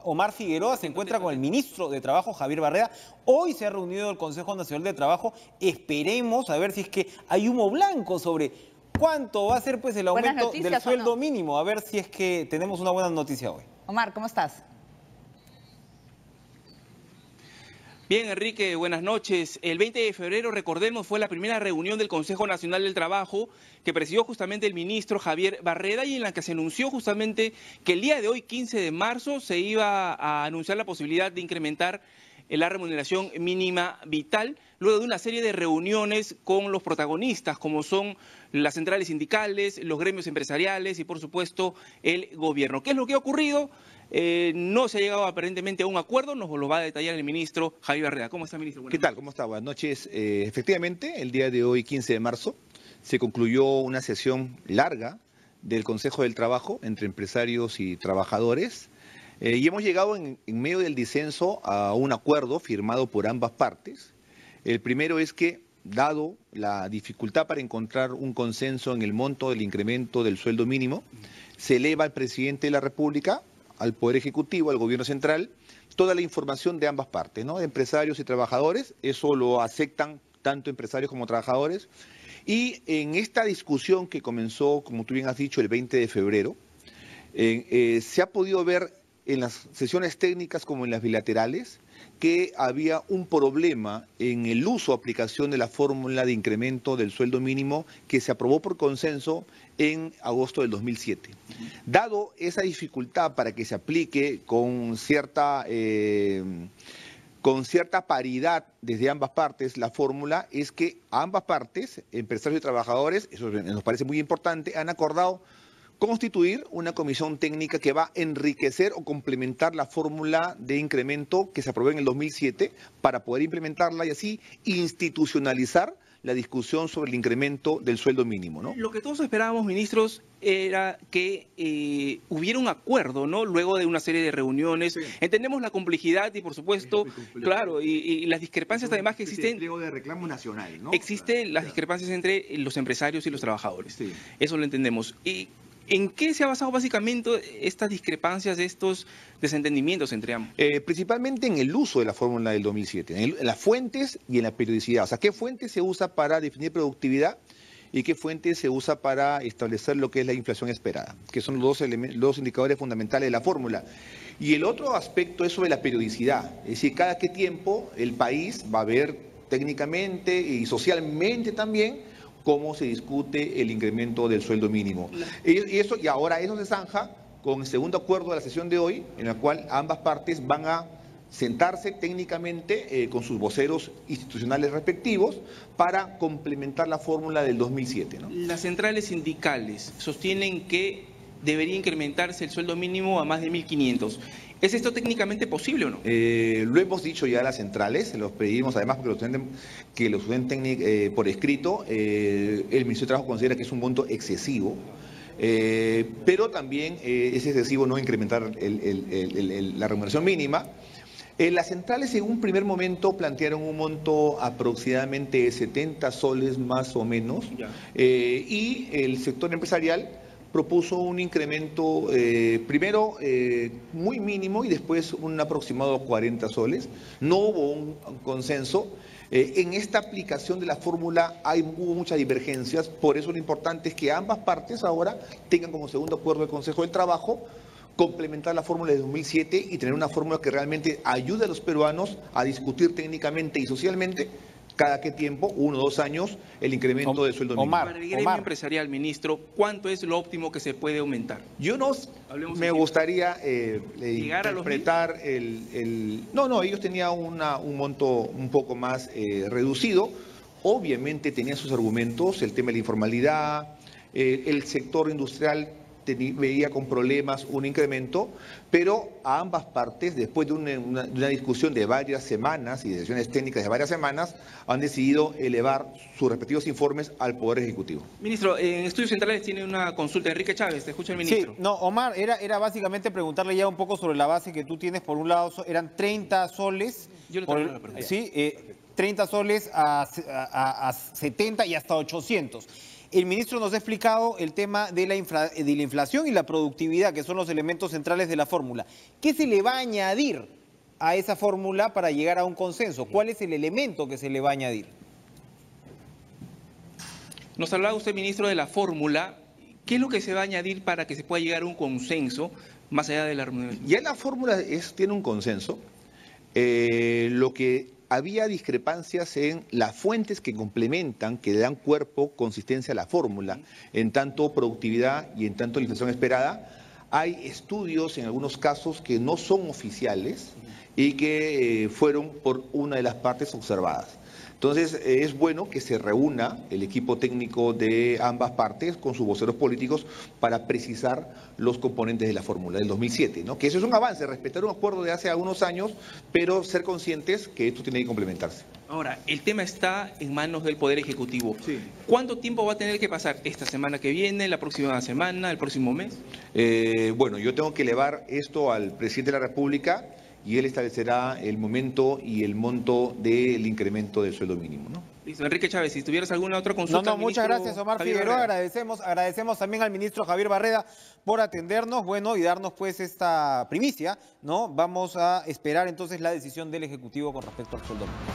Omar Figueroa se encuentra con el ministro de Trabajo, Javier Barreda. Hoy se ha reunido el Consejo Nacional de Trabajo. Esperemos a ver si es que hay humo blanco sobre cuánto va a ser pues el aumento del sueldo mínimo. A ver si es que tenemos una buena noticia hoy. Omar, ¿cómo estás? Bien, Enrique, buenas noches. El 20 de febrero, recordemos, fue la primera reunión del Consejo Nacional del Trabajo que presidió justamente el ministro Javier Barreda y en la que se anunció justamente que el día de hoy, 15 de marzo, se iba a anunciar la posibilidad de incrementar la remuneración mínima vital, luego de una serie de reuniones con los protagonistas, como son las centrales sindicales, los gremios empresariales y, por supuesto, el gobierno. ¿Qué es lo que ha ocurrido? No se ha llegado aparentemente a un acuerdo, nos lo va a detallar el ministro Javier Barreda. ¿Cómo está, ministro? ¿Qué tal? ¿Cómo está? Buenas noches. Efectivamente, el día de hoy, 15 de marzo, se concluyó una sesión larga del Consejo del Trabajo entre empresarios y trabajadores y hemos llegado en medio del disenso a un acuerdo firmado por ambas partes. El primero es que, dado la dificultad para encontrar un consenso en el monto del incremento del sueldo mínimo, se eleva al presidente de la República, al Poder Ejecutivo, al Gobierno Central, toda la información de ambas partes, ¿no? De empresarios y trabajadores. Eso lo aceptan tanto empresarios como trabajadores. Y en esta discusión que comenzó, como tú bien has dicho, el 20 de febrero, se ha podido ver en las sesiones técnicas como en las bilaterales que había un problema en el uso o aplicación de la fórmula de incremento del sueldo mínimo que se aprobó por consenso en agosto del 2007. Dado esa dificultad para que se aplique con cierta paridad desde ambas partes, la fórmula es que ambas partes, empresarios y trabajadores, eso nos parece muy importante, han acordado constituir una comisión técnica que va a enriquecer o complementar la fórmula de incremento que se aprobó en el 2007 para poder implementarla y así institucionalizar la discusión sobre el incremento del sueldo mínimo, ¿no? Lo que todos esperábamos, ministros, era que hubiera un acuerdo, ¿no? Luego de una serie de reuniones. Sí. Entendemos la complejidad y, por supuesto, claro, y las discrepancias además que existen. Pliego de reclamo nacional, ¿no? Existen las discrepancias entre los empresarios y los trabajadores. Sí. Eso lo entendemos. Y ¿en qué se ha basado básicamente estas discrepancias, estos desentendimientos entre ambos? Principalmente en el uso de la fórmula del 2007, en las fuentes y en la periodicidad. O sea, ¿qué fuente se usa para definir productividad y qué fuente se usa para establecer lo que es la inflación esperada? Que son los dos indicadores fundamentales de la fórmula. Y el otro aspecto es sobre la periodicidad. Es decir, cada qué tiempo el país va a ver técnicamente y socialmente también cómo se discute el incremento del sueldo mínimo. Y ahora eso se zanja con el segundo acuerdo de la sesión de hoy, en el cual ambas partes van a sentarse técnicamente con sus voceros institucionales respectivos para complementar la fórmula del 2007, ¿no? Las centrales sindicales sostienen que debería incrementarse el sueldo mínimo a más de 1.500. ¿Es esto técnicamente posible o no? Lo hemos dicho ya a las centrales, se los pedimos además que lo sustenten por escrito. El Ministerio de Trabajo considera que es un monto excesivo, pero también es excesivo no incrementar la remuneración mínima. Las centrales en un primer momento plantearon un monto aproximadamente de 70 soles más o menos, y el sector empresarial propuso un incremento primero muy mínimo y después un aproximado de 40 soles. No hubo un consenso. En esta aplicación de la fórmula hubo muchas divergencias, por eso lo importante es que ambas partes ahora tengan como segundo acuerdo del Consejo del Trabajo complementar la fórmula de 2007 y tener una fórmula que realmente ayude a los peruanos a discutir técnicamente y socialmente cada qué tiempo, 1 o 2 años, el incremento del sueldo mínimo. Para el gremio empresarial, ministro, ¿cuánto es lo óptimo que se puede aumentar? Yo me gustaría interpretar No, ellos tenían un monto un poco más reducido. Obviamente tenían sus argumentos, el tema de la informalidad, el sector industrial veía con problemas un incremento, pero a ambas partes, después de una discusión de varias semanas y de sesiones técnicas de varias semanas, han decidido elevar sus respectivos informes al Poder Ejecutivo. Ministro, en Estudios Centrales tiene una consulta. Enrique Chávez, te escucha el ministro. Sí, no, Omar, era básicamente preguntarle ya un poco sobre la base que tú tienes. Por un lado, eran 30 soles. Yo le tengo la pregunta. Sí, 30 soles a 70 y hasta 800. el ministro nos ha explicado el tema de la inflación y la productividad, que son los elementos centrales de la fórmula. ¿Qué se le va a añadir a esa fórmula para llegar a un consenso? ¿Cuál es el elemento que se le va a añadir? Nos hablaba usted, ministro, de la fórmula. ¿Qué es lo que se va a añadir para que se pueda llegar a un consenso más allá de la remuneración? Ya la fórmula tiene un consenso. Lo que había discrepancias en las fuentes que complementan, que dan cuerpo, consistencia a la fórmula, en tanto productividad y en tanto la inflación esperada. Hay estudios en algunos casos que no son oficiales y que fueron por una de las partes observadas. Entonces, es bueno que se reúna el equipo técnico de ambas partes con sus voceros políticos para precisar los componentes de la fórmula del 2007, ¿no? Que eso es un avance, respetar un acuerdo de hace algunos años, pero ser conscientes que esto tiene que complementarse. Ahora, el tema está en manos del Poder Ejecutivo. Sí. ¿Cuánto tiempo va a tener que pasar? ¿Esta semana que viene, la próxima semana, el próximo mes? Bueno, yo tengo que elevar esto al presidente de la República y él establecerá el momento y el monto del incremento del sueldo mínimo, ¿no? Listo, Enrique Chávez, si tuvieras alguna otra consulta... No, muchas gracias, Omar Figueroa. Agradecemos también al ministro Javier Barreda por atendernos, bueno, y darnos pues esta primicia, ¿no? Vamos a esperar entonces la decisión del Ejecutivo con respecto al sueldo mínimo.